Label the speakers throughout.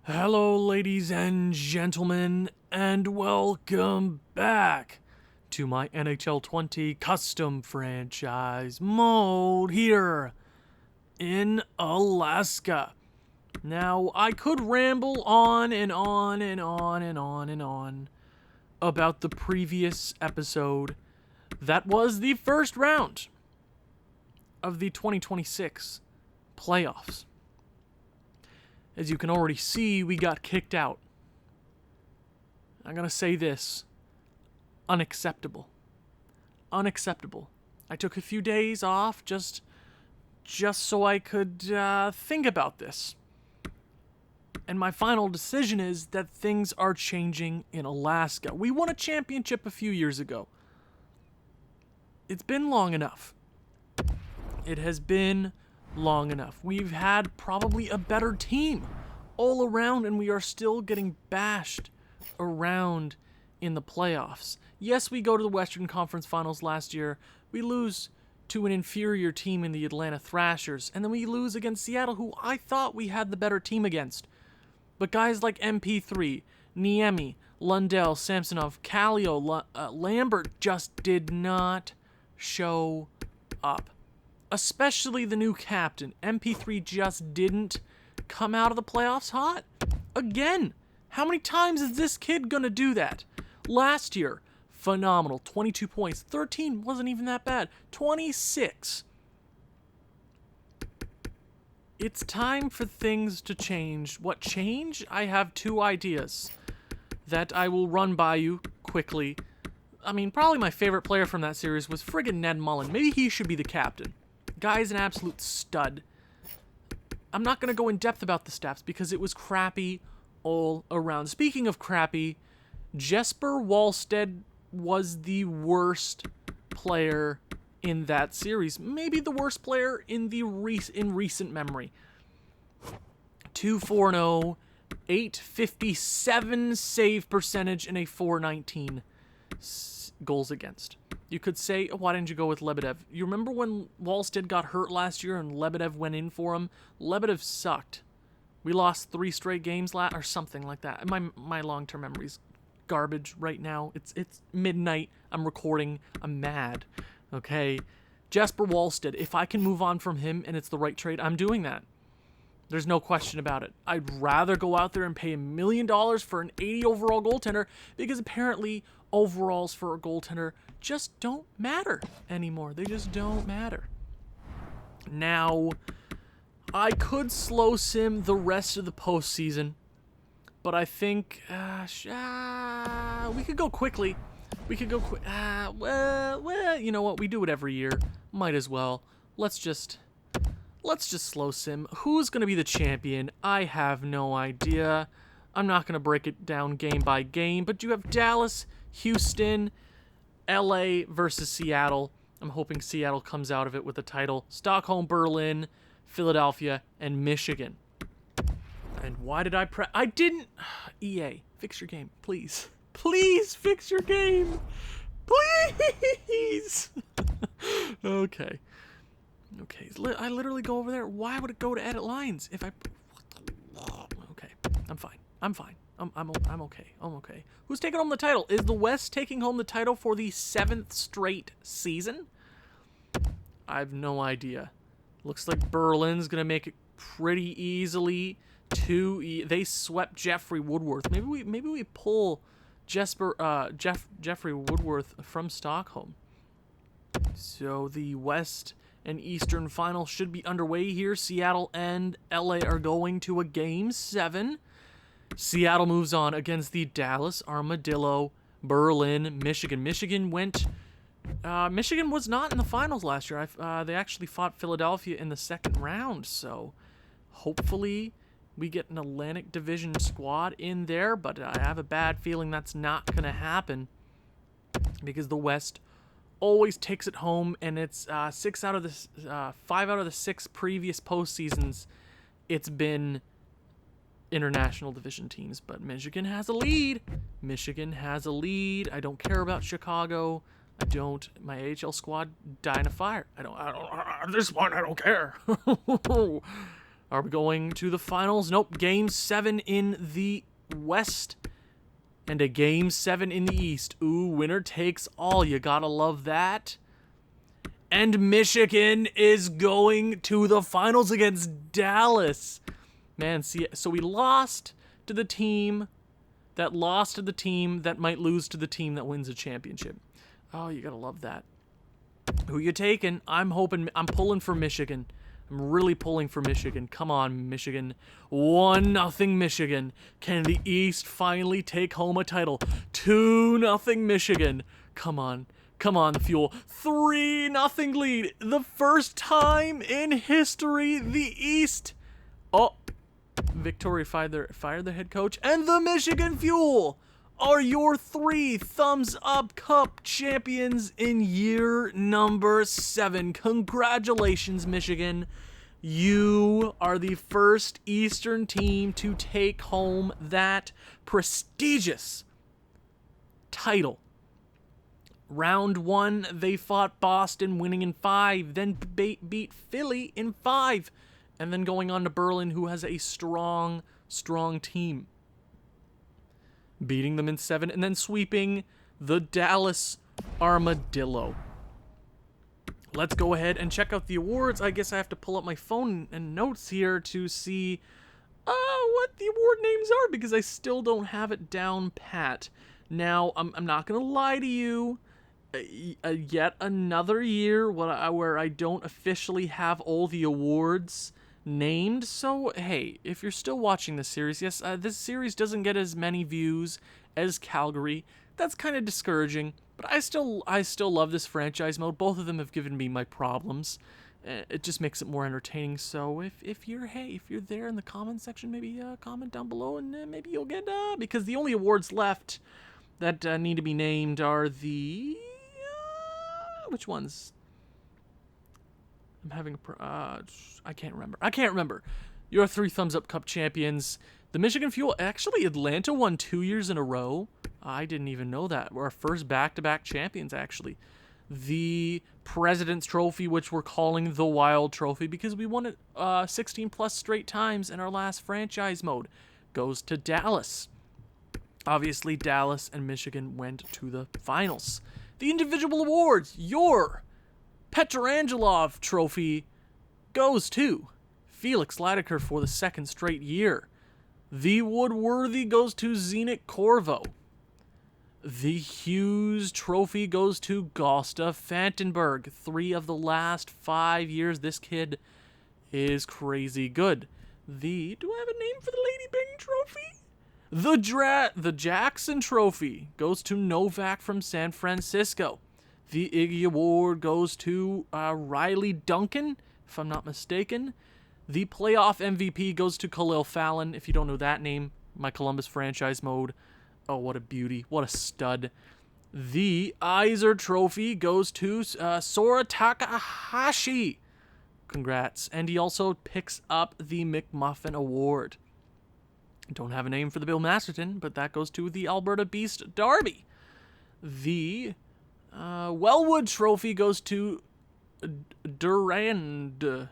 Speaker 1: Hello, ladies and gentlemen, and welcome back to my NHL 20 custom franchise mode here in Alaska. Now, I could ramble on and on and on and on and on about the previous episode that was the first round of the 2026 playoffs. As you can already see, we got kicked out. I'm going to say this. Unacceptable. Unacceptable. I took a few days off just so I could think about this. And my final decision is that things are changing in Alaska. We won a championship a few years ago. It's been long enough. It has been long enough. We've had probably a better team all around, and we are still getting bashed around in the playoffs. Yes, we go to the Western Conference Finals last year. We lose to an inferior team in the Atlanta Thrashers, and then we lose against Seattle, who I thought we had the better team against. But guys like MP3, Niemi, Lundell, Samsonov, Kallio, Lambert just did not show up. Especially the new captain. MP3 just didn't come out of the playoffs hot. Again, how many times is this kid gonna do that? Last year, phenomenal. 22 points. 13 wasn't even that bad. 26. It's time for things to change. What change? I have two ideas that I will run by you quickly. I mean, probably my favorite player from that series was friggin' Ned Mullen. Maybe he should be the captain. Guy's an absolute stud. I'm not going to go in depth about the stats because it was crappy all around. Speaking of crappy, Jesper Wallstedt was the worst player in that series. Maybe the worst player in recent memory. 2-4-0, 857 save percentage, and a 419 goals against. You could say, why didn't you go with Lebedev? You remember when Wallstedt got hurt last year and Lebedev went in for him? Lebedev sucked. We lost 3 straight games or something like that. My long-term memory's garbage right now. It's midnight. I'm recording. I'm mad. Okay? Jesper Wallstedt, if I can move on from him and it's the right trade, I'm doing that. There's no question about it. I'd rather go out there and pay $1 million for an 80 overall goaltender because apparently overalls for a goaltender just don't matter anymore. They just don't matter. Now, I could slow sim the rest of the postseason, but I think we could go quickly. We could go quick. Well, you know what? We do it every year. Might as well. Let's just slow sim. Who's going to be the champion? I have no idea. I'm not going to break it down game by game, but you have Dallas, Houston, LA versus Seattle. I'm hoping Seattle comes out of it with a title. Stockholm, Berlin, Philadelphia, and Michigan. And why did I didn't... EA, fix your game, please. Please fix your game. Please. Okay. I literally go over there. Why would it go to edit lines if I... Okay, I'm fine. I'm okay. Who's taking home the title? Is the West taking home the title for the 7th straight season? I have no idea. Looks like Berlin's gonna make it pretty easily. They swept Jeffrey Woodworth. Maybe we pull Jeffrey Woodworth from Stockholm. So the West and Eastern final should be underway here. Seattle and LA are going to a Game 7. Seattle moves on against the Dallas Armadillo, Berlin, Michigan. Michigan was not in the finals last year. They actually fought Philadelphia in the second round, so hopefully we get an Atlantic Division squad in there, but I have a bad feeling that's not going to happen because the West always takes it home, and it's 5 out of the 6 previous postseasons, it's been international division teams, but Michigan has a lead. I don't care about Chicago. My AHL squad die in a fire. This one, I don't care. Are we going to the finals? Nope. Game 7 in the West and a Game 7 in the East. Ooh, winner takes all. You gotta love that. And Michigan is going to the finals against Dallas. Man, see, so we lost to the team that lost to the team that might lose to the team that wins a championship. Oh, you gotta love that. Who you taking? I'm pulling for Michigan. I'm really pulling for Michigan. Come on, Michigan. 1-0 Michigan. Can the East finally take home a title? 2-0 Michigan. Come on. Come on, the Fuel. 3-0 lead. The first time in history the East. Oh, Victoria fired their head coach. And the Michigan Fuel are your 3 thumbs-up cup champions in year number 7. Congratulations, Michigan. You are the first Eastern team to take home that prestigious title. Round 1, they fought Boston, winning in 5, then beat Philly in 5, and then going on to Berlin, who has a strong team. Beating them in 7, and then sweeping the Dallas Armadillo. Let's go ahead and check out the awards. I guess I have to pull up my phone and notes here to see what the award names are, because I still don't have it down pat. Now, I'm not going to lie to you. Yet another year where I don't officially have all the awards named. So, hey, if you're still watching this series, yes, this series doesn't get as many views as Calgary. That's kind of discouraging, but I still love this franchise mode. Both of them have given me my problems. It just makes it more entertaining. So if you're there in the comment section, maybe comment down below, and maybe you'll get because the only awards left that need to be named are the which ones? I'm having I can't remember. Your 3 thumbs up cup champions. The Michigan Fuel, actually Atlanta won 2 years in a row. I didn't even know that. We're our first back-to-back champions, actually. The President's Trophy, which we're calling the Wild Trophy because we won it 16 plus straight times in our last franchise mode, goes to Dallas. Obviously, Dallas and Michigan went to the finals. The individual awards, your Petrangelov Trophy goes to Felix Ladaker for the 2nd straight year. The Woodworthy goes to Zenit Corvo. The Hughes Trophy goes to Gustav Fantenberg. 3 of the last 5 years. This kid is crazy good. Do I have a name for the Lady Bing Trophy? The Jackson Trophy goes to Novak from San Francisco. The Iggy Award goes to Riley Duncan, if I'm not mistaken. The playoff MVP goes to Khalil Fallon. If you don't know that name, my Columbus franchise mode. Oh, what a beauty. What a stud. The Iser Trophy goes to Sora Takahashi. Congrats. And he also picks up the McMuffin Award. Don't have a name for the Bill Masterton, but that goes to the Alberta Beast Derby. The Wellwood Trophy goes to Durand.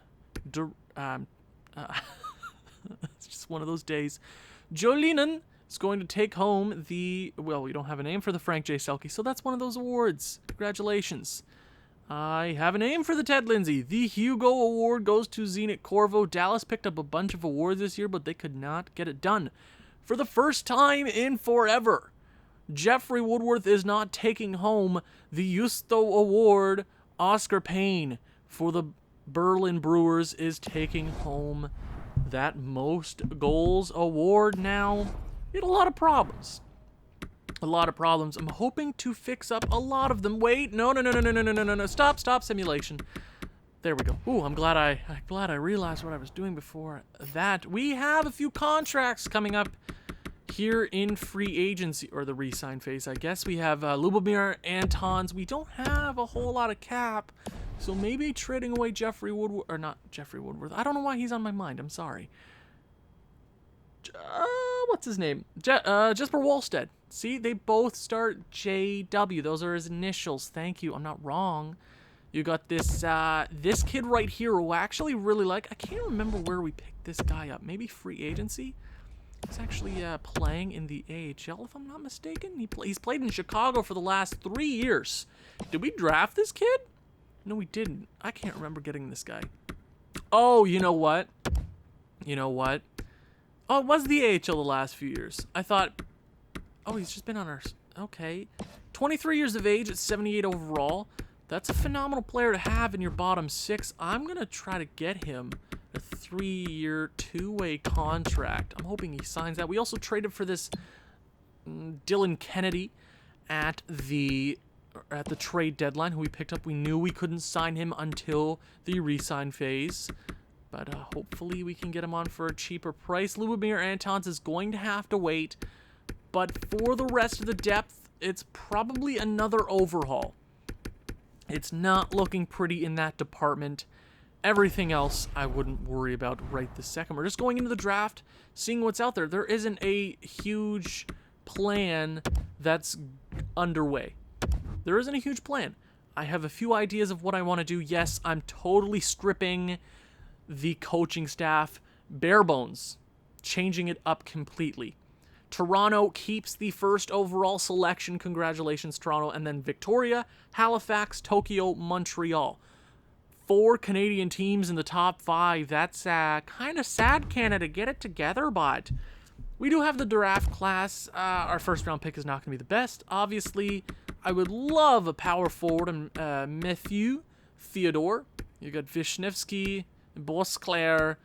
Speaker 1: It's just one of those days. Jolinen is going to take home we don't have a name for the Frank J. Selke, so that's one of those awards. Congratulations. I have a name for the Ted Lindsay. The Hugo Award goes to Zenit Corvo. Dallas picked up a bunch of awards this year, but they could not get it done. For the first time in forever, Jeffrey Woodworth is not taking home the Justo Award. Oscar Payne for the Berlin Brewers is taking home that most goals award. Now, we had a lot of problems. I'm hoping to fix up a lot of them. Wait, no. Stop simulation. There we go. Ooh, I'm glad I realized what I was doing before that. We have a few contracts coming up here in free agency, or the re-sign phase, I guess. We have Lubomir Antons. We don't have a whole lot of cap, so maybe trading away Jeffrey Woodworth, or not Jeffrey Woodworth. I don't know why he's on my mind. I'm sorry. What's his name? Jesper Wallstead. See, they both start JW. Those are his initials. Thank you. I'm not wrong. You got this this kid right here who I actually really like. I can't remember where we picked this guy up. Maybe free agency? He's actually playing in the AHL, if I'm not mistaken. He's played in Chicago for the last 3 years. Did we draft this kid? No, we didn't. I can't remember getting this guy. Oh, you know what? You know what? Oh, it was the AHL the last few years. I thought... Oh, he's just been on our... Okay. 23 years of age at 78 overall. That's a phenomenal player to have in your bottom 6. I'm going to try to get him a 3-year, 2-way contract. I'm hoping he signs that. We also traded for this Dylan Kennedy at the trade deadline, who we picked up. We knew we couldn't sign him until the re-sign phase, but hopefully we can get him on for a cheaper price. Lubomir Antons is going to have to wait, but for the rest of the depth, it's probably another overhaul. It's not looking pretty in that department. Everything else I wouldn't worry about right this second. We're just going into the draft, seeing what's out there. There isn't a huge plan that's underway. There isn't a huge plan. I have a few ideas of what I want to do. Yes, I'm totally stripping the coaching staff bare bones, changing it up completely. Toronto keeps the first overall selection. Congratulations, Toronto. And then Victoria, Halifax, Tokyo, Montreal. 4 Canadian teams in the top 5. That's kind of sad, Canada. Get it together, but we do have the draft class. Our first round pick is not going to be the best. Obviously, I would love a power forward, Matthew Theodore. You got Vishnevsky, Bosclair.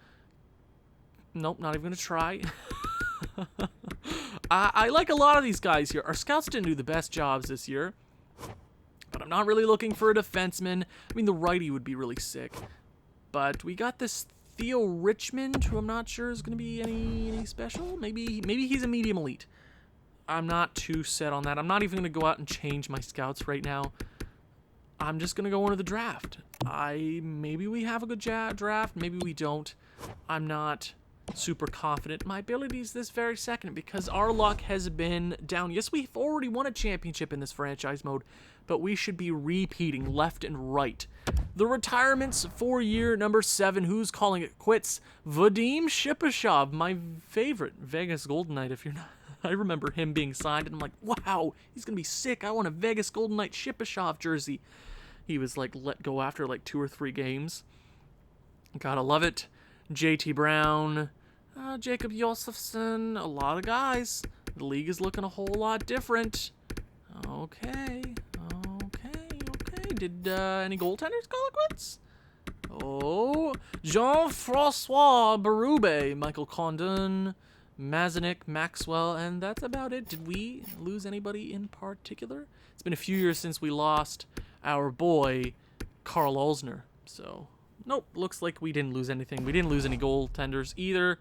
Speaker 1: Nope, not even going to try. I like a lot of these guys here. Our scouts didn't do the best jobs this year, but I'm not really looking for a defenseman. I mean, the righty would be really sick, but we got this Theo Richmond, who I'm not sure is going to be any special. Maybe he's a medium elite. I'm not too set on that. I'm not even going to go out and change my scouts right now. I'm just going to go into the draft. Maybe we have a good draft. Maybe we don't. I'm not super confident in my abilities this very second because our luck has been down. Yes, we've already won a championship in this franchise mode, but we should be repeating left and right. The retirements for year number 7. Who's calling it quits? Vadim Shipashov, my favorite Vegas Golden Knight. If you're not, I remember him being signed, and I'm like, wow, he's gonna be sick. I want a Vegas Golden Knight Shipashov jersey. He was like let go after like 2 or 3 games. Gotta love it. JT Brown, Jacob Josefson, a lot of guys. The league is looking a whole lot different. Okay. Did any goaltenders call it quits? Oh, Jean-Francois Berube, Michael Condon, Mazanik, Maxwell, and that's about it. Did we lose anybody in particular? It's been a few years since we lost our boy, Carl Olsner. So, nope, looks like we didn't lose anything. We didn't lose any goaltenders either.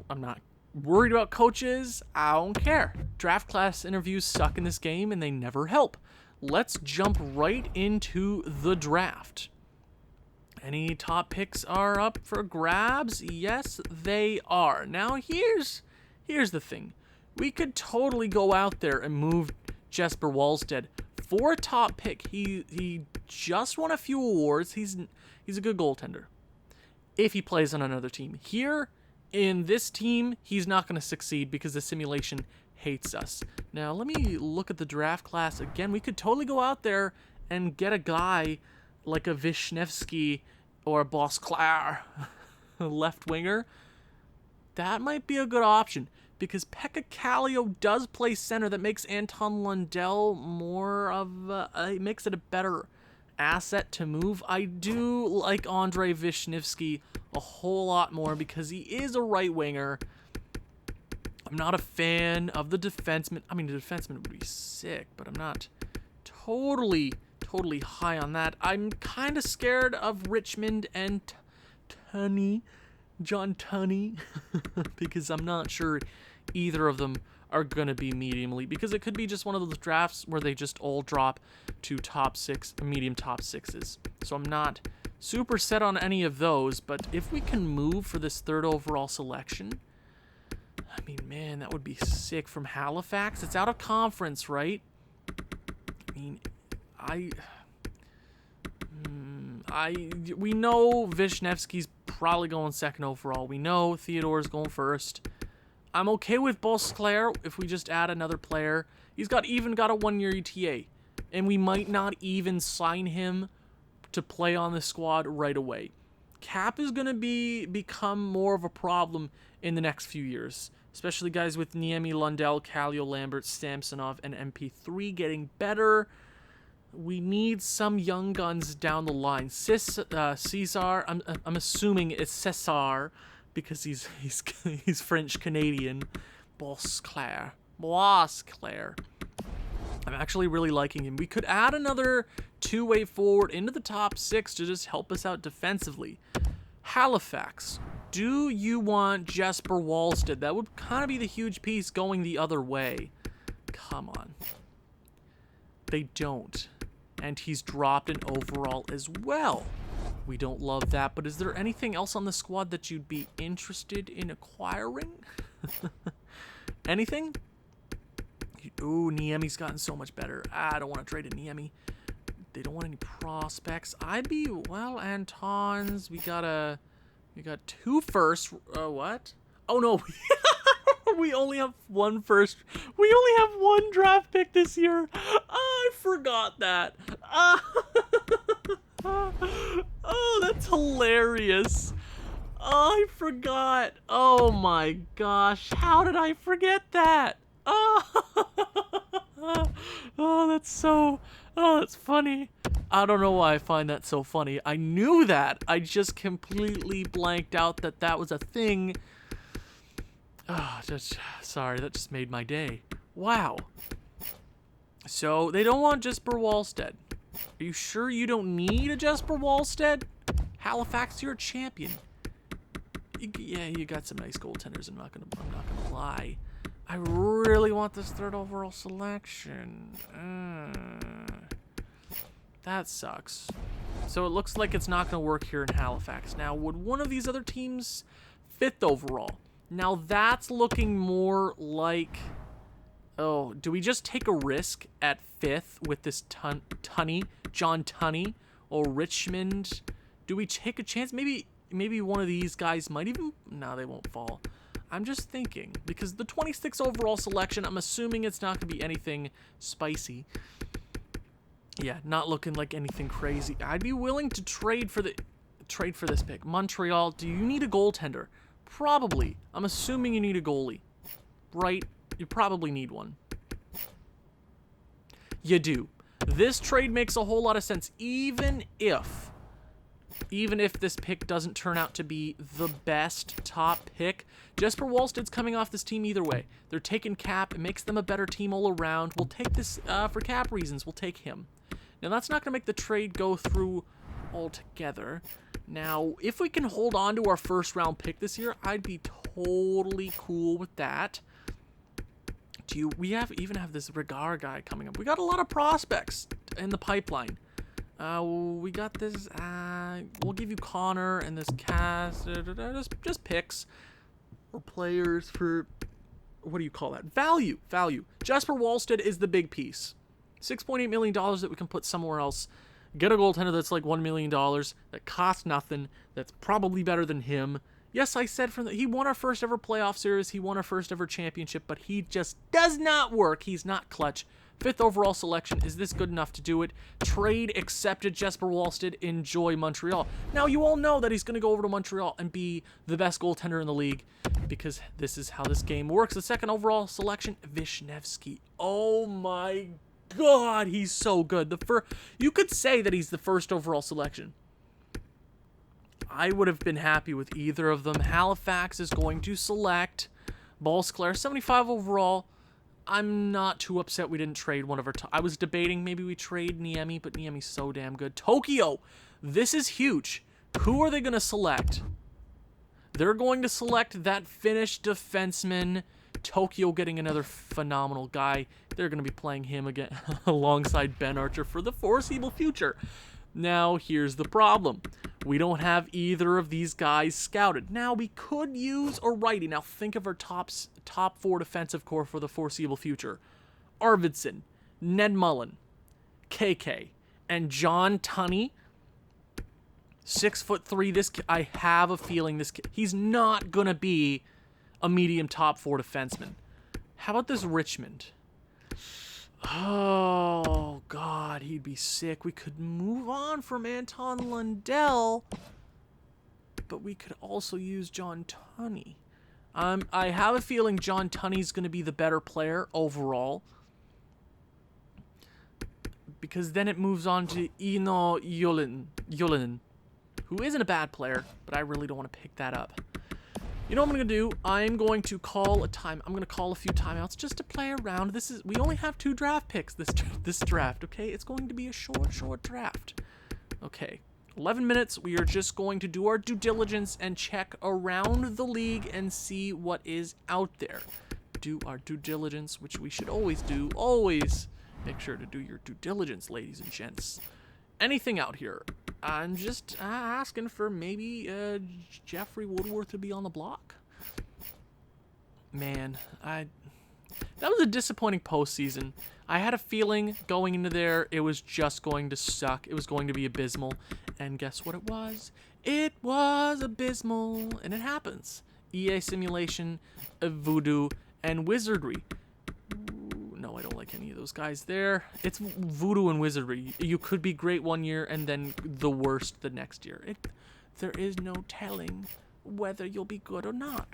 Speaker 1: I'm not worried about coaches. I don't care. Draft class interviews suck in this game, and they never help. Let's jump right into the draft. Any top picks are up for grabs? Yes, they are. Now, here's the thing. We could totally go out there and move Jesper Wallstedt for a top pick. He just won a few awards. He's a good goaltender if he plays on another team. Here, in this team, he's not going to succeed because the simulation hates us. Now, let me look at the draft class again. We could totally go out there and get a guy like a Vishnevsky or a Bosclair, left winger. That might be a good option because Pekka Kallio does play center. That makes Anton Lundell more of it makes it a better asset to move. I do like Andrei Vishnevsky a whole lot more because he is a right winger. I'm not a fan of the defenseman. I mean, the defenseman would be sick, but I'm not totally high on that. I'm kind of scared of Richmond and John Tunney, because I'm not sure either of them are going to be medium elite, because it could be just one of those drafts where they just all drop to top 6, medium top 6s. So I'm not super set on any of those, but if we can move for this 3rd overall selection, I mean, man, that would be sick. From Halifax. It's out of conference, right? I mean, We know Vishnevsky's probably going second overall. We know Theodore's going first. I'm okay with Bosclair if we just add another player. He's even got a 1-year ETA, and we might not even sign him to play on the squad right away. Cap is going to become more of a problem in the next few years, especially guys with Niemi, Lundell, Kallio, Lambert, Samsonov, and MP3 getting better. We need some young guns down the line. Cesar, I'm assuming it's Cesar because he's French Canadian. Bosclair. I'm actually really liking him. We could add another two-way forward into the top 6 to just help us out defensively. Halifax. Do you want Jesper Wallstedt? That would kind of be the huge piece going the other way. Come on. They don't. And he's dropped an overall as well. We don't love that, but is there anything else on the squad that you'd be interested in acquiring? Anything? Ooh, Niemi's gotten so much better. I don't want to trade a Niemi. They don't want any prospects. Antons. We got 2 firsts. What? Oh no. We only have 1 first. We only have 1 draft pick this year. I forgot that. Oh, that's hilarious. I forgot. Oh my gosh. How did I forget that? That's funny. I don't know why I find that so funny. I knew that. I just completely blanked out that was a thing. Sorry, that just made my day. Wow. So, they don't want Jesper Wallstedt. Are you sure you don't need a Jesper Wallstedt? Halifax, you're a champion. You got some nice goaltenders, I'm not gonna lie. I really want this 3rd overall selection. That sucks. So it looks like it's not going to work here in Halifax. Now, would one of these other teams 5th overall? Now, that's looking more like... Oh, do we just take a risk at 5th with this John Tunney, or Richmond? Do we take a chance? Maybe one of these guys might even... No, they won't fall. I'm just thinking, because the 26th overall selection, I'm assuming it's not going to be anything spicy. Yeah, not looking like anything crazy. I'd be willing to trade for this pick. Montreal, do you need a goaltender? Probably. I'm assuming you need a goalie. Right? You probably need one. You do. This trade makes a whole lot of sense, even if this pick doesn't turn out to be the best top pick. Jesper Wallstedt's coming off this team either way. They're taking Cap. It makes them a better team all around. We'll take this for Cap reasons. We'll take him. Now, that's not going to make the trade go through altogether. Now, if we can hold on to our 1st round pick this year, I'd be totally cool with that. We even have this Regar guy coming up. We got a lot of prospects in the pipeline. We got this, we'll give you Connor and this cast, just picks or players for, what do you call that? Value. Jesper Wallstedt is the big piece. $6.8 million that we can put somewhere else. Get a goaltender that's like $1 million, that costs nothing, that's probably better than him. Yes, I said he won our first ever playoff series, he won our first ever championship, but he just does not work. He's not clutch. 5th overall selection. Is this good enough to do it? Trade accepted. Jesper Wallstedt. Enjoy Montreal. Now, you all know that he's going to go over to Montreal and be the best goaltender in the league because this is how this game works. The 2nd overall selection, Vishnevsky. Oh my God, he's so good. You could say that he's the 1st overall selection. I would have been happy with either of them. Halifax is going to select Ballsclair, 75 overall. I'm not too upset we didn't trade one of our... I was debating maybe we trade Niemi, but Niemi's so damn good. Tokyo, this is huge. Who are they going to select? They're going to select that Finnish defenseman. Tokyo getting another phenomenal guy. They're going to be playing him again alongside Ben Archer for the foreseeable future. Now, here's the problem. We don't have either of these guys scouted. Now, we could use a righty. Now, think of our top 4 defensive core for the foreseeable future. Arvidsson, Ned Mullen, KK, And John Tunney, 6'3". This kid, I have a feeling this kid, he's not gonna be a medium top 4 defenseman. How about this Richmond? Oh God, he'd be sick. We could move on from Anton Lundell, but we could also use John Tunney. I have a feeling John Tunney's gonna be the better player overall, because then it moves on to Ino Jolinen, who isn't a bad player, but I really don't want to pick that up. You know what I'm going to do? I'm going to call a time. I'm going to call a few timeouts just to play around. We only have 2 draft picks this draft, okay? It's going to be a short draft. Okay, 11 minutes. We are just going to do our due diligence and check around the league and see what is out there. Do our due diligence, which we should always do. Always make sure to do your due diligence, ladies and gents. Anything out here? I'm just asking for maybe Jeffrey Woodworth to be on the block. Man, that was a disappointing postseason. I had a feeling going into there it was just going to suck. It was going to be abysmal. And guess what it was? It was abysmal. And it happens. EA Simulation, Voodoo, and Wizardry. No, I don't like any of those guys there. It's Voodoo and Wizardry. You could be great one year and then the worst the next year. There is no telling whether you'll be good or not.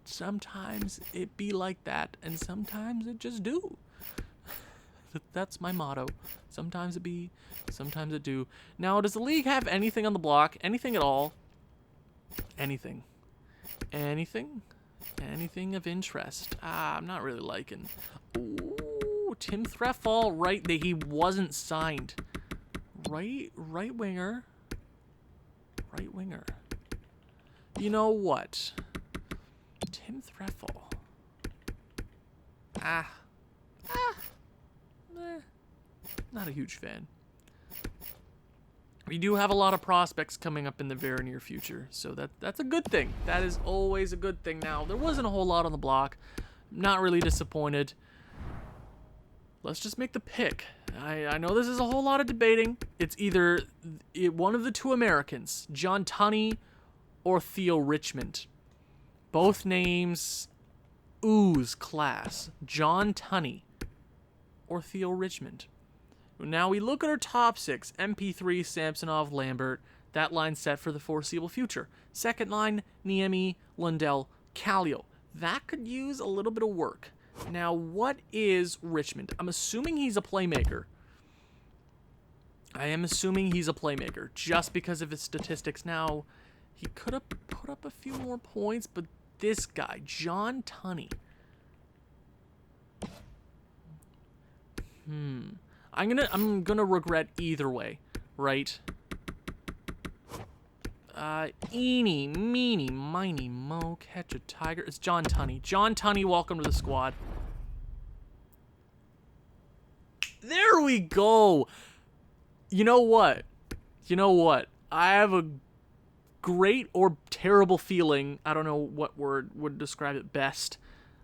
Speaker 1: Sometimes it be like that, and sometimes it just do. That's my motto. Sometimes it be, sometimes it do. Now, does the league have anything on the block? Anything at all? Anything? Anything? Anything of interest? I'm not really liking. Ooh, Tim Threffall, right? He wasn't signed. Right winger. Right winger. You know what? Tim Threffall. Not a huge fan. We do have a lot of prospects coming up in the very near future, so that's a good thing. That is always a good thing. Now, there wasn't a whole lot on the block. Not really disappointed. Let's just make the pick. I know this is a whole lot of debating. It's either one of the 2 Americans, John Tunney or Theo Richmond. Both names ooze class. John Tunney or Theo Richmond. Now we look at our top 6. MP3, Samsonov, Lambert. That line set for the foreseeable future. Second line, Niemi, Lundell, Kallio. That could use a little bit of work. Now, what is Richmond? I'm assuming he's a playmaker. I am assuming he's a playmaker just because of his statistics. Now, he could have put up a few more points, but this guy, John Tunney. I'm gonna regret either way, right? Eeny, meeny, miny, mo, catch a tiger. It's John Tunney. John Tunney, welcome to the squad. There we go. You know what? I have a great or terrible feeling, I don't know what word would describe it best,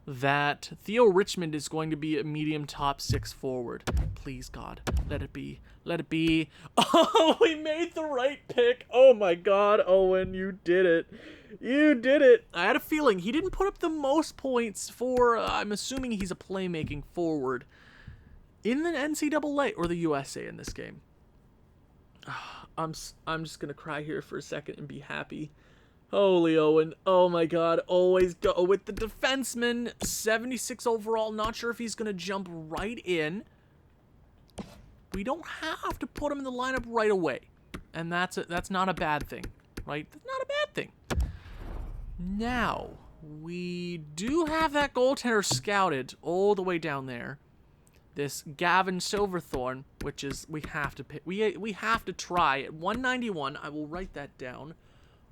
Speaker 1: that Theo Richmond is going to be a medium top 6 forward. Please, God, let it be. Let it be. Oh, we made the right pick. Oh my God, Owen, you did it. You did it. I had a feeling he didn't put up the most points for, I'm assuming he's a playmaking forward in the NCAA or the USA in this game. I'm just going to cry here for a second and be happy. Holy Owen. Oh my God. Always go with the defenseman. 76 overall. Not sure if he's going to jump right in. We don't have to put him in the lineup right away. And that's not a bad thing, right? That's not a bad thing. Now, we do have that goaltender scouted all the way down there. This Gavin Silverthorne, which is, we have to pick. We have to try at 191. I will write that down.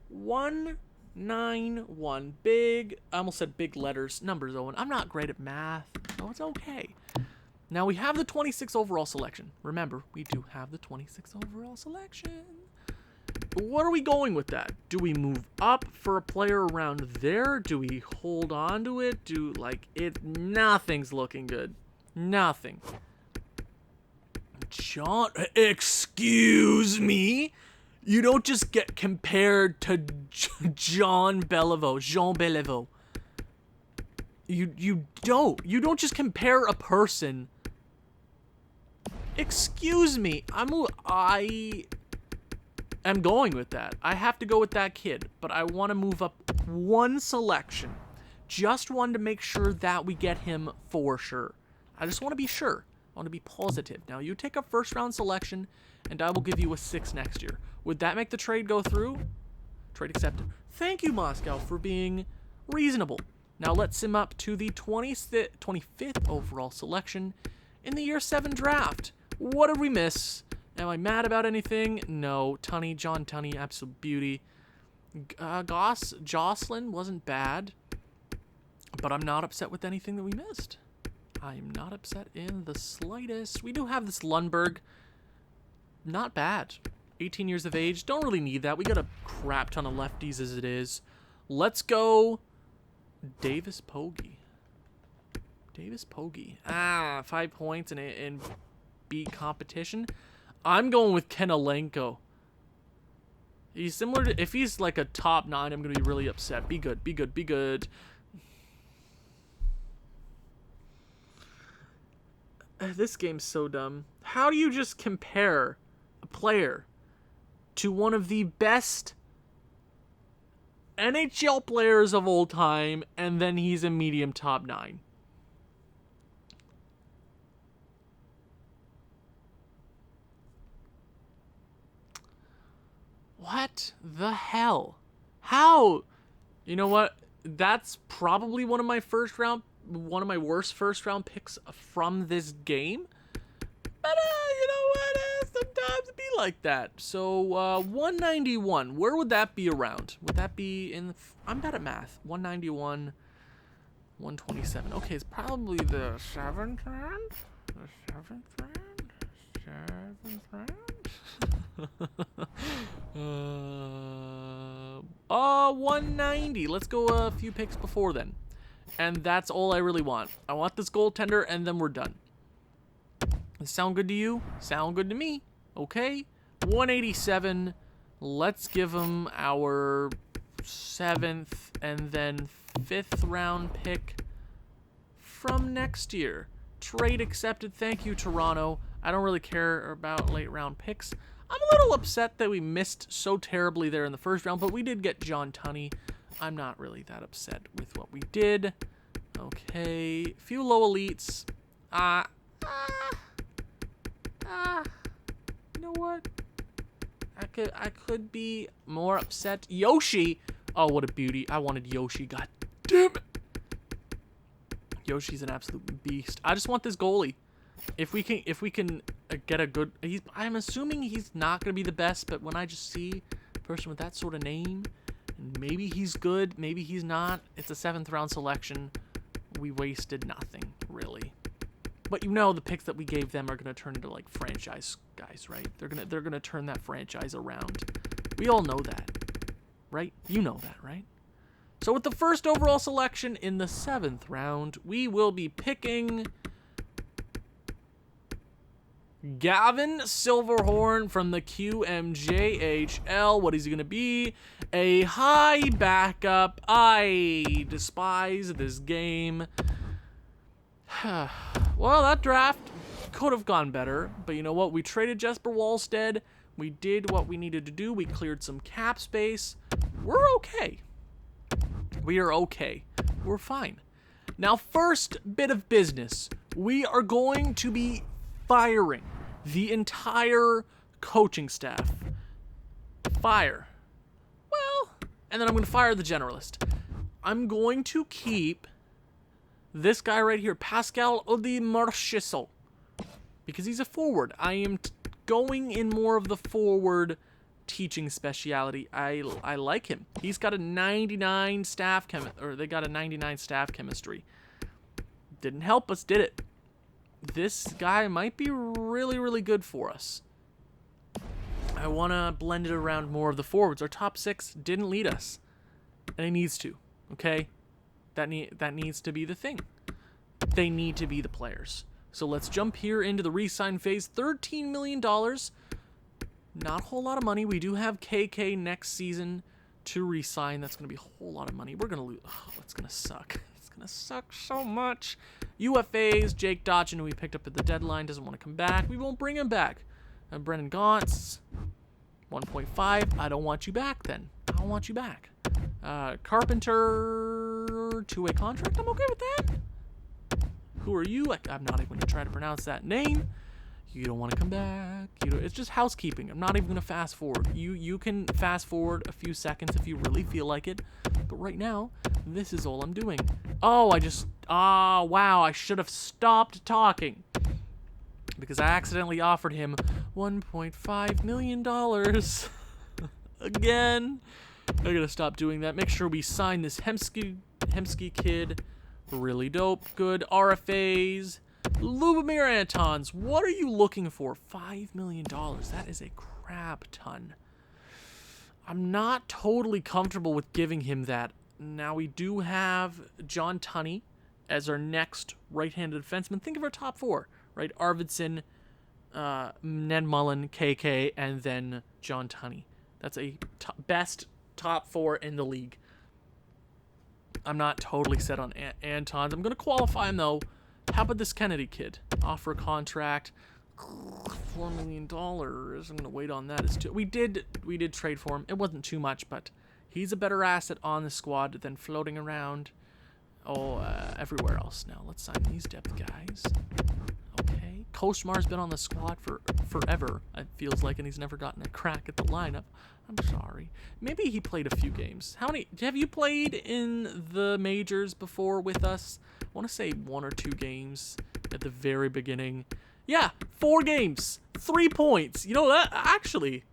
Speaker 1: 191. Big, I almost said big letters. Numbers, Owen. I'm not great at math, so it's okay. Now we have the 26 overall selection. Remember, we do have the 26 overall selection. What are we going with that? Do we move up for a player around there? Do we hold on to it? Nothing's looking good. Nothing. John, excuse me? You don't just get compared to Jean Beliveau. You don't just compare a person. Excuse me. I am going with that. I have to go with that kid, but I want to move up one selection. Just one to make sure that we get him for sure. I just want to be sure. I want to be positive. Now, you take a first-round selection, and I will give you a 6 next year. Would that make the trade go through? Trade accepted. Thank you, Moscow, for being reasonable. Now, let's sim up to the 25th overall selection in the Year 7 draft. What did we miss? Am I mad about anything? No. John Tunney, absolute beauty. Jocelyn wasn't bad, but I'm not upset with anything that we missed. I am not upset in the slightest. We do have this Lundberg. Not bad. 18 years of age. Don't really need that. We got a crap ton of lefties as it is. Let's go Davis Pogge. 5 points in beat competition. I'm going with Kenelenko. He's similar to... If he's like a top 9, I'm going to be really upset. Be good. This game's so dumb. How do you just compare a player to one of the best NHL players of all time, and then he's a medium top 9? What the hell? How? You know what? That's probably one of my worst first round picks from this game. But you know what? Sometimes it be like that. So 191. Where would that be around? Would that be in? I'm bad at math. 191. 127. Okay, it's probably the 7th round. The 7th round. 7th round. 190. Let's go a few picks before then. And that's all I really want. I want this goaltender, and then we're done. Does sound good to you? Sound good to me. Okay. 187. Let's give him our 7th and then 5th round pick from next year. Trade accepted. Thank you, Toronto. I don't really care about late round picks. I'm a little upset that we missed so terribly there in the first round, but we did get John Tunney. I'm not really that upset with what we did. Okay, few low elites. You know what? I could be more upset. Yoshi. Oh, what a beauty. I wanted Yoshi. God damn it. Yoshi's an absolute beast. I just want this goalie. If we can get a good... I'm assuming he's not going to be the best, but when I just see a person with that sort of name, and maybe he's good, maybe he's not, it's a 7th round selection. We wasted nothing, really. But you know the picks that we gave them are going to turn into, like, franchise guys, right? They're gonna turn that franchise around. We all know that, right? You know that, right? So with the first overall selection in the 7th round, we will be picking Gavin Silverhorn from the QMJHL. What is he going to be? A high backup. I despise this game. Well, that draft could have gone better, but you know what? We traded Jesper Wallstead. We did what we needed to do. We cleared some cap space. We're okay. We are okay. We're fine. Now, first bit of business. We are going to be firing the entire coaching staff. Fire. Well, and then I'm going to fire the generalist. I'm going to keep this guy right here, Pascal Odimarchisel, because he's a forward. I am going in more of the forward teaching speciality. I like him. He's got a 99 staff they got a 99 staff chemistry. Didn't help us, did it? This guy might be really, really good for us. I want to blend it around more of the forwards. Our top 6 didn't lead us, and it needs to. Okay, that needs to be the thing. They need to be the players. So let's jump here into the re-sign phase. $13 million. Not a whole lot of money. We do have KK next season to re-sign. That's going to be a whole lot of money. We're going to lose. Oh, that's going to suck. It's going to suck so much. UFAs, Jake Dodgen, who we picked up at the deadline, doesn't want to come back. We won't bring him back. Brennan Gaunce, 1.5. I don't want you back then. I don't want you back. Carpenter, two-way contract. I'm okay with that. Who are you? I'm not even going to try to pronounce that name. You don't want to come back. It's just housekeeping. I'm not even going to fast forward. You can fast forward a few seconds if you really feel like it. But right now, this is all I'm doing. Oh, wow. I should have stopped talking. Because I accidentally offered him $1.5 million. Again. I gotta stop doing that. Make sure we sign this Hemsky kid. Really dope. Good. RFAs. Lubomir Antons. What are you looking for? $5 million. That is a crap ton. I'm not totally comfortable with giving him that. Now, we do have John Tunney as our next right-handed defenseman. Think of our top four, right? Arvidsson, Ned Mullen, KK, and then John Tunney. That's a best top four in the league. I'm not totally set on Antons. I'm going to qualify him, though. How about this Kennedy kid? Offer a contract. $4 million. I'm going to wait on that. We did trade for him. It wasn't too much, but he's a better asset on the squad than floating around everywhere else. Now, let's sign these depth guys. Okay. Koshmar's been on the squad for forever, it feels like, and he's never gotten a crack at the lineup. I'm sorry. Maybe he played a few games. How many? Have you played in the majors before with us? I want to say 1 or 2 games at the very beginning. Yeah, 4 games, 3 points. You know that actually,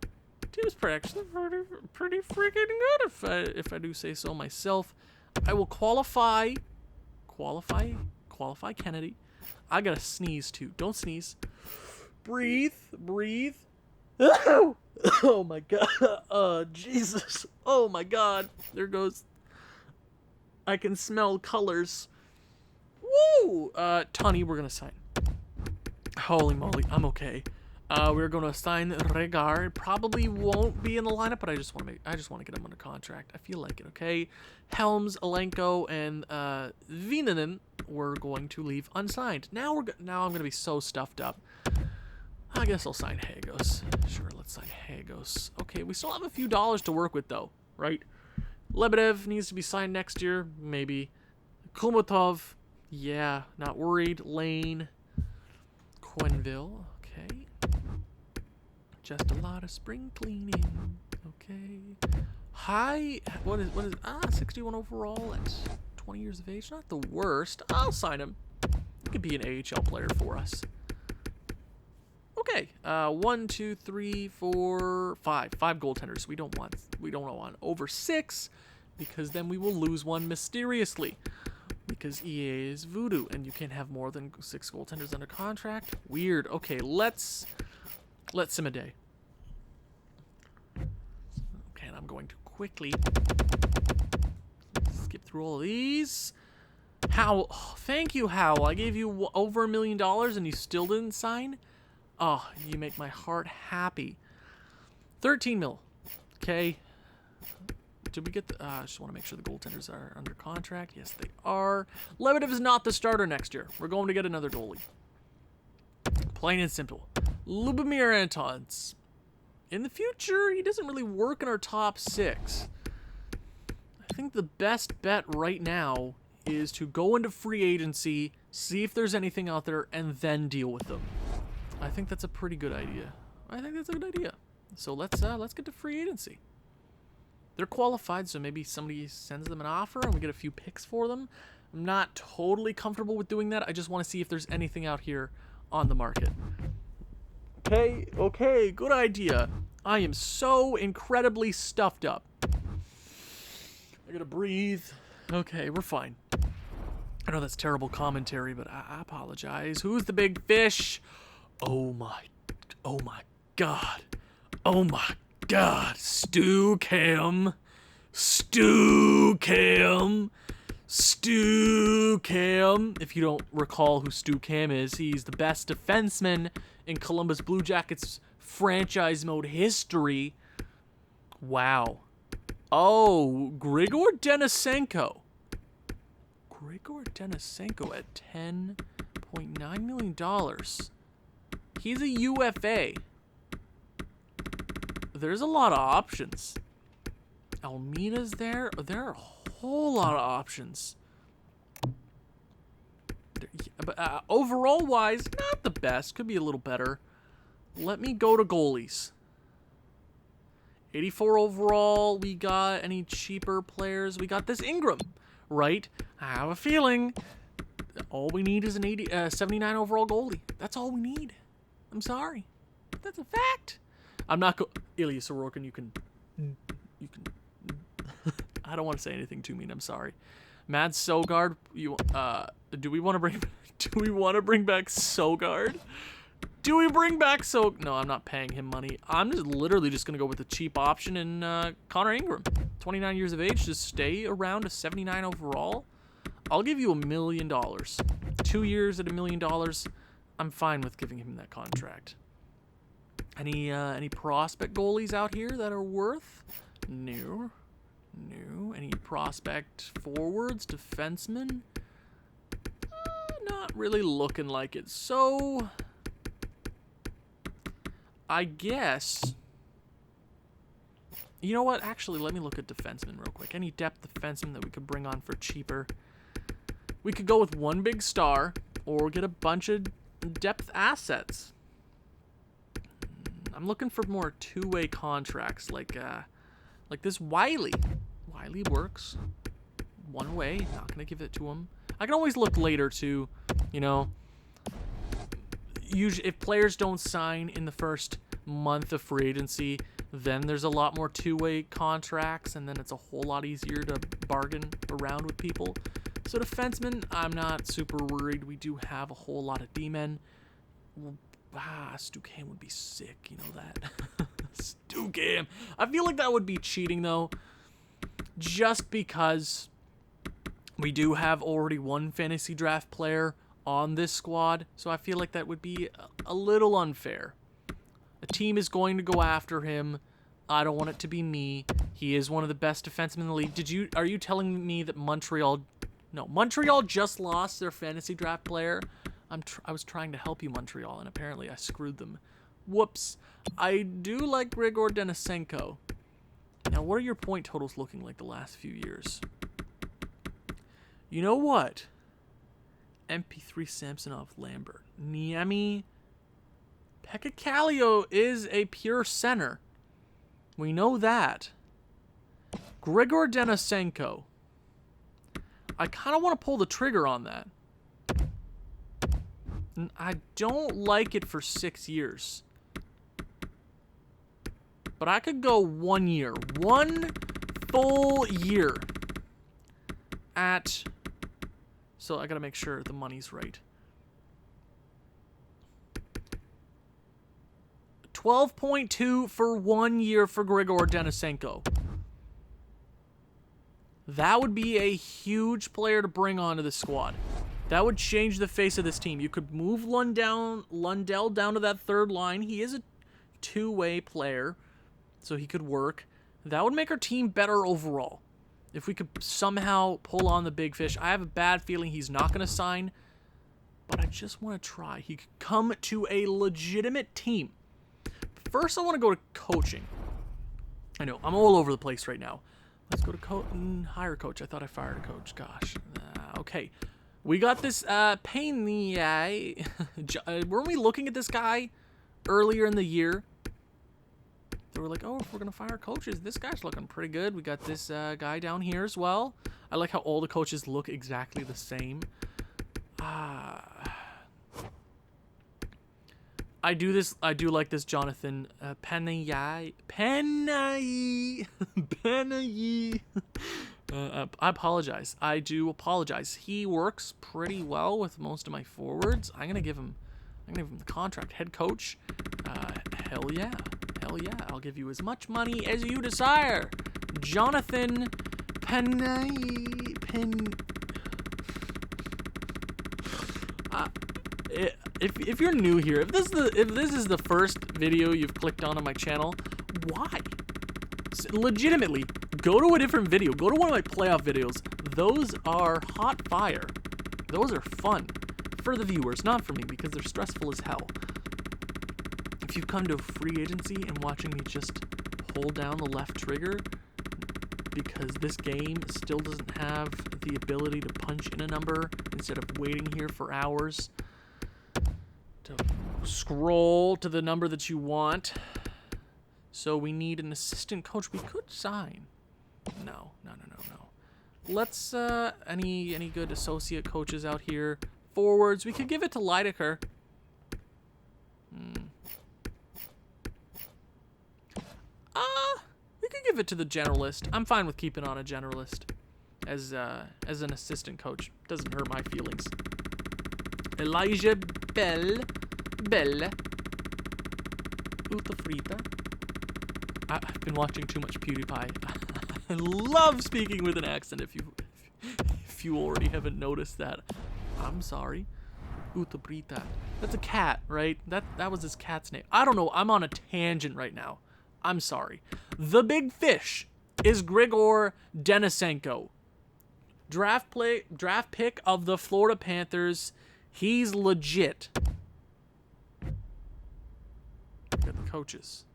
Speaker 1: team's pretty freaking good if I do say so myself. I will qualify Kennedy. I gotta sneeze too. Don't sneeze. Breathe. Oh my god. Jesus. Oh my god. There goes. I can smell colors. Woo! Tunney, we're gonna sign. Holy moly, I'm okay. We're gonna sign Regar. Probably won't be in the lineup, but I just want to get him under contract. I feel like it. Okay. Helms, Alenko, and Vinanen we're going to leave unsigned. Now I'm gonna be so stuffed up. I guess I'll sign Hagos. Sure, let's sign Hagos. Okay, we still have a few dollars to work with, though, right? Lebedev needs to be signed next year, maybe. Kumotov, yeah, not worried. Lane, Quenville, okay. Just a lot of spring cleaning, okay. High, what is 61 overall at 20 years of age. Not the worst. I'll sign him. He could be an AHL player for us. Okay, 1, 2, 3, 4, 5. 5 goaltenders. We don't want over 6, because then we will lose one mysteriously. Because EA is voodoo, and you can't have more than 6 goaltenders under contract. Weird. Okay, let's sim a day. Okay, and I'm going to quickly skip through all of these. Howell, thank you, Howell. I gave you over $1 million, and you still didn't sign. Oh, you make my heart happy. 13 mil. Okay. Did we get the... I just want to make sure the goaltenders are under contract. Yes, they are. Lebedev is not the starter next year. We're going to get another goalie. Plain and simple. Lubomir Antons. In the future, he doesn't really work in our top 6. I think the best bet right now is to go into free agency, see if there's anything out there, and then deal with them. I think that's a pretty good idea. So let's get to free agency. They're qualified, so maybe somebody sends them an offer and we get a few picks for them. I'm not totally comfortable with doing that. I just want to see if there's anything out here on the market. Okay, good idea. I am so incredibly stuffed up. I gotta breathe. Okay, we're fine. I know that's terrible commentary, but I apologize. Who's the big fish? Oh my god. Stu Cam. Stu Cam. If you don't recall who Stu Cam is, he's the best defenseman in Columbus Blue Jackets franchise mode history. Wow. Oh, Grigor Denisenko. Grigor Denisenko at $10.9 million. He's a UFA. There's a lot of options. Almeida's there. There are a whole lot of options. But overall wise, not the best. Could be a little better. Let me go to goalies. 84 overall. We got any cheaper players? We got this Ingram, right? I have a feeling all we need is an 79 overall goalie. That's all we need. I'm sorry. That's a fact. I'm not Ilya Sorokin, you can I don't want to say anything too mean. I'm sorry. Mad Sogard, do we want to bring back Sogard? Do we bring back No, I'm not paying him money. I'm just literally just going to go with the cheap option in Connor Ingram. 29 years of age, just stay around a 79 overall. I'll give you $1 million. 2 years at $1 million. I'm fine with giving him that contract. Any prospect goalies out here that are worth? No. Any prospect forwards, defensemen? Not really looking like it. So, I guess, you know what? Actually, let me look at defensemen real quick. Any depth defensemen that we could bring on for cheaper? We could go with one big star or get a bunch of depth assets. I'm looking for more two-way contracts like this Wiley. Wiley works one way. Not gonna give it to him. I can always look later too. You know, usually if players don't sign in the first month of free agency, then there's a lot more two-way contracts, and then it's a whole lot easier to bargain around with people. So defensemen, I'm not super worried. We do have a whole lot of D-men. Stu Cam would be sick, you know that. Stu Cam. I feel like that would be cheating, though, just because we do have already one fantasy draft player on this squad, so I feel like that would be a little unfair. A team is going to go after him. I don't want it to be me. He is one of the best defensemen in the league. Are you telling me that Montreal just lost their fantasy draft player? I was trying to help you, Montreal, and apparently I screwed them. Whoops. I do like Grigor Denisenko. Now, what are your point totals looking like the last few years? You know what? MP3 Samsonov Lambert. Niemi Pekka is a pure center. We know that. Grigor Denisenko. I kind of want to pull the trigger on that. I don't like it for 6 years. But I could go 1 year. 1 full year. So I gotta make sure the money's right. 12.2 for 1 year for Grigor Denisenko. That would be a huge player to bring onto the squad. That would change the face of this team. You could move Lundell down to that third line. He is a two-way player, so he could work. That would make our team better overall. If we could somehow pull on the big fish. I have a bad feeling he's not going to sign, but I just want to try. He could come to a legitimate team. First, I want to go to coaching. I know, I'm all over the place right now. Let's go to hire coach. I thought I fired a coach. Gosh. Okay. We got this pain in the eye. Weren't we looking at this guy earlier in the year? They were like, oh, if we're going to fire coaches, this guy's looking pretty good. We got this guy down here as well. I like how all the coaches look exactly the same. I do like this Jonathan Penai. I apologize. I do apologize. He works pretty well with most of my forwards. I'm gonna give him the contract. Head coach. Hell yeah. I'll give you as much money as you desire. Jonathan if you're new here, if this is the first video you've clicked on my channel, why? Legitimately, go to a different video. Go to one of my playoff videos. Those are hot fire. Those are fun for the viewers, not for me, because they're stressful as hell. If you've come to free agency and watching me just hold down the left trigger because this game still doesn't have the ability to punch in a number instead of waiting here for hours to scroll to the number that you want. So we need an assistant coach. We could sign. No. Let's, any good associate coaches out here? Forwards, we could give it to Lidecker. We could give it to the generalist. I'm fine with keeping on a generalist as an assistant coach. Doesn't hurt my feelings. Elijah Bell. Utafrita. I've been watching too much PewDiePie. I love speaking with an accent. If you already haven't noticed that, I'm sorry. Utabrita. That's a cat, right? That was his cat's name. I don't know. I'm on a tangent right now. I'm sorry. The big fish is Grigor Denisenko. Draft pick of the Florida Panthers. He's legit. Got the coaches.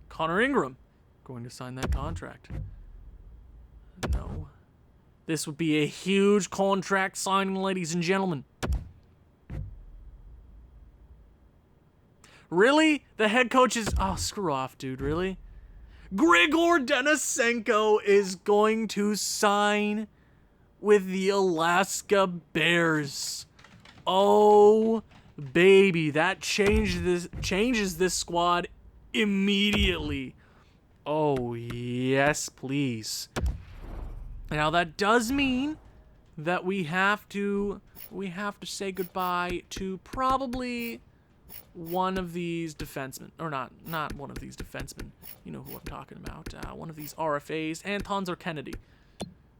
Speaker 1: Connor Ingram going to sign that contract. No. This would be a huge contract signing, ladies and gentlemen. Really? The head coach is... Oh, screw off, dude. Really? Grigor Denisenko is going to sign with the Alaska Bears. Oh, baby. That changes this squad immediately. Oh, yes, please. Now, that does mean that we have to say goodbye to probably one of these defensemen, or not one of these defensemen. You know who I'm talking about. One of these RFAs, Antons or Kennedy,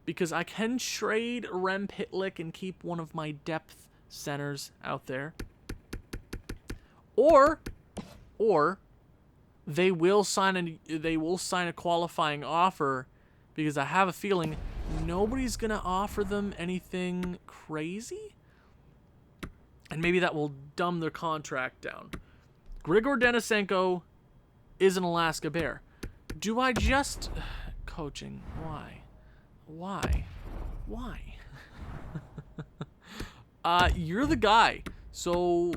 Speaker 1: because I can trade Rem Pitlick and keep one of my depth centers out there, or they will sign a qualifying offer, because I have a feeling nobody's gonna offer them anything crazy. And maybe that will dumb their contract down. Grigor Denisenko is an Alaska Bear. Do I just... Coaching. Why? You're the guy. So,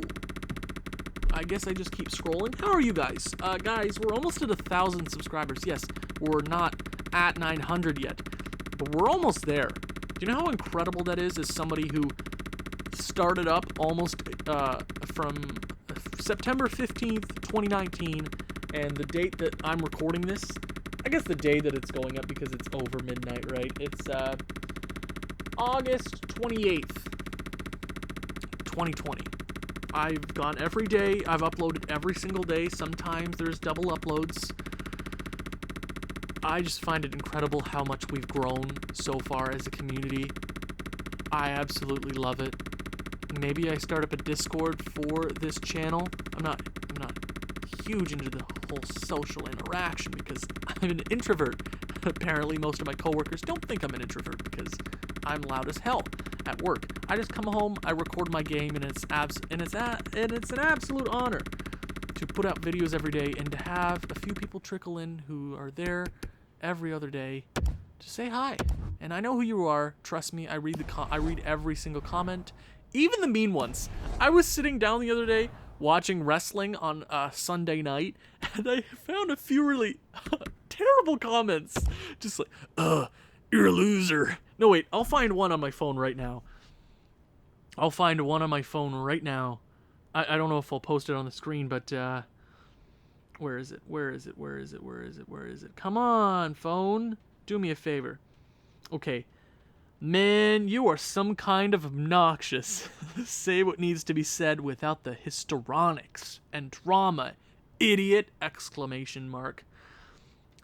Speaker 1: I guess I just keep scrolling. How are you guys? Guys, we're almost at 1,000 subscribers. Yes, we're not at 900 yet, but we're almost there. Do you know how incredible that is as somebody who started up almost from September 15th, 2019, and the date that I'm recording this, I guess the day that it's going up because it's over midnight, right? It's August 28th, 2020. I've gone every day. I've uploaded every single day. Sometimes there's double uploads. I just find it incredible how much we've grown so far as a community. I absolutely love it. Maybe I start up a Discord for this channel. I'm not huge into the whole social interaction because I'm an introvert. Apparently, most of my coworkers don't think I'm an introvert because I'm loud as hell at work. I just come home, I record my game, and it's an absolute honor to put out videos every day and to have a few people trickle in who are there every other day to say hi. And I know who you are. Trust me, I read every single comment, even the mean ones. I was sitting down the other day watching wrestling on Sunday night, and I found a few really terrible comments. Just like, you're a loser. No, wait, I'll find one on my phone right now. I don't know if I'll post it on the screen, but where is it? Come on, phone. Do me a favor. Okay. Man, you are some kind of obnoxious. Say what needs to be said without the histrionics and drama. Idiot! Exclamation mark.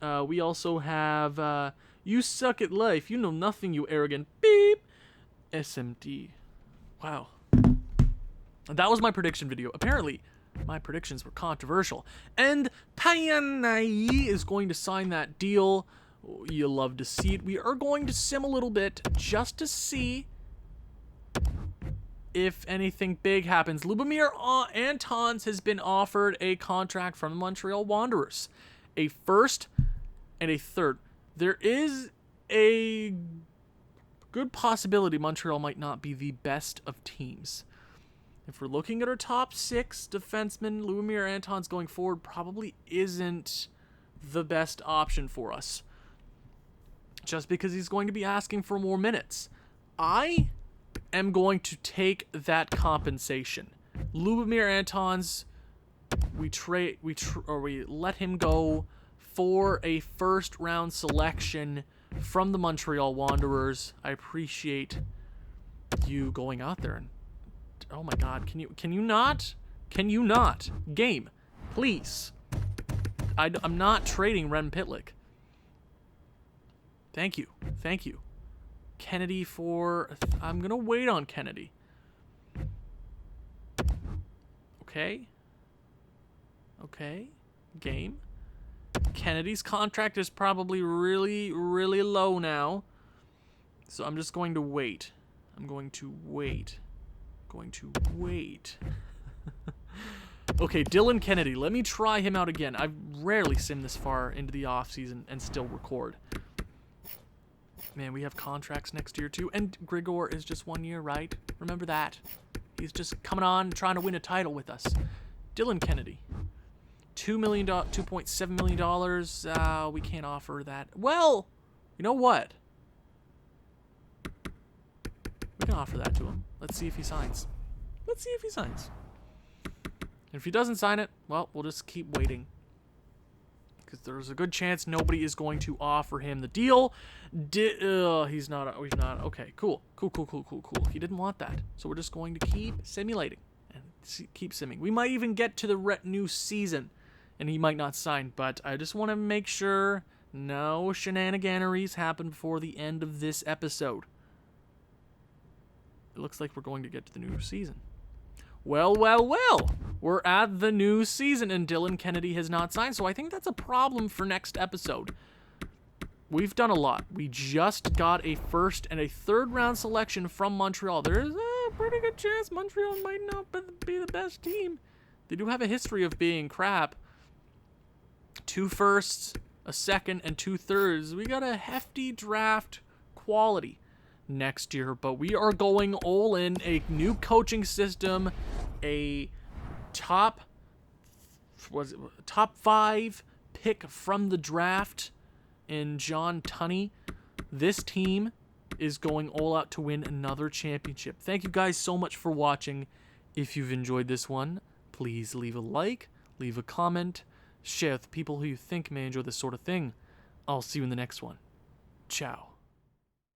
Speaker 1: We also have, you suck at life. You know nothing, you arrogant beep. SMD. Wow. That was my prediction video. Apparently, my predictions were controversial. And Payanai is going to sign that deal. You love to see it. We are going to sim a little bit just to see if anything big happens. Lubomir Antons has been offered a contract from the Montreal Wanderers. A first and a third. There is a good possibility Montreal might not be the best of teams. If we're looking at our top 6 defensemen, Lubomir Antons going forward probably isn't the best option for us. Just because he's going to be asking for more minutes. I am going to take that compensation. Lubomir Antons, we let him go for a first round selection from the Montreal Wanderers. I appreciate you going out there and, oh my God, can you not game, please. I'm not trading Rem Pitlick. Thank you. Kennedy I'm gonna wait on Kennedy. Okay, game. Kennedy's contract is probably really, really low now. So I'm just going to wait. Okay, Dylan Kennedy. Let me try him out again. I've rarely simmed this far into the offseason and still record. Man, we have contracts next year too. And Grigor is just 1 year, right? Remember that. He's just coming on, trying to win a title with us. Dylan Kennedy. $2.7 million. We can't offer that. Well, you know what? We can offer that to him. Let's see if he signs. And if he doesn't sign it, well, we'll just keep waiting. Because there's a good chance nobody is going to offer him the deal. He's not. Okay, cool. He didn't want that. So we're just going to keep simulating. And keep simming. We might even get to the new season. And he might not sign. But I just want to make sure no shenaniganeries happen before the end of this episode. It looks like we're going to get to the new season. Well. We're at the new season and Dylan Kennedy has not signed. So I think that's a problem for next episode. We've done a lot. We just got a first and a third round selection from Montreal. There's a pretty good chance Montreal might not be the best team. They do have a history of being crap. 2 firsts, a second, and 2 thirds. We got a hefty draft quality next year, but we are going all in. A new coaching system, a top 5 pick from the draft in John Tunney. This team is going all out to win another championship. Thank you guys so much for watching. If you've enjoyed this one, please leave a like, leave a comment, share with people who you think may enjoy this sort of thing. I'll see you in the next one. Ciao.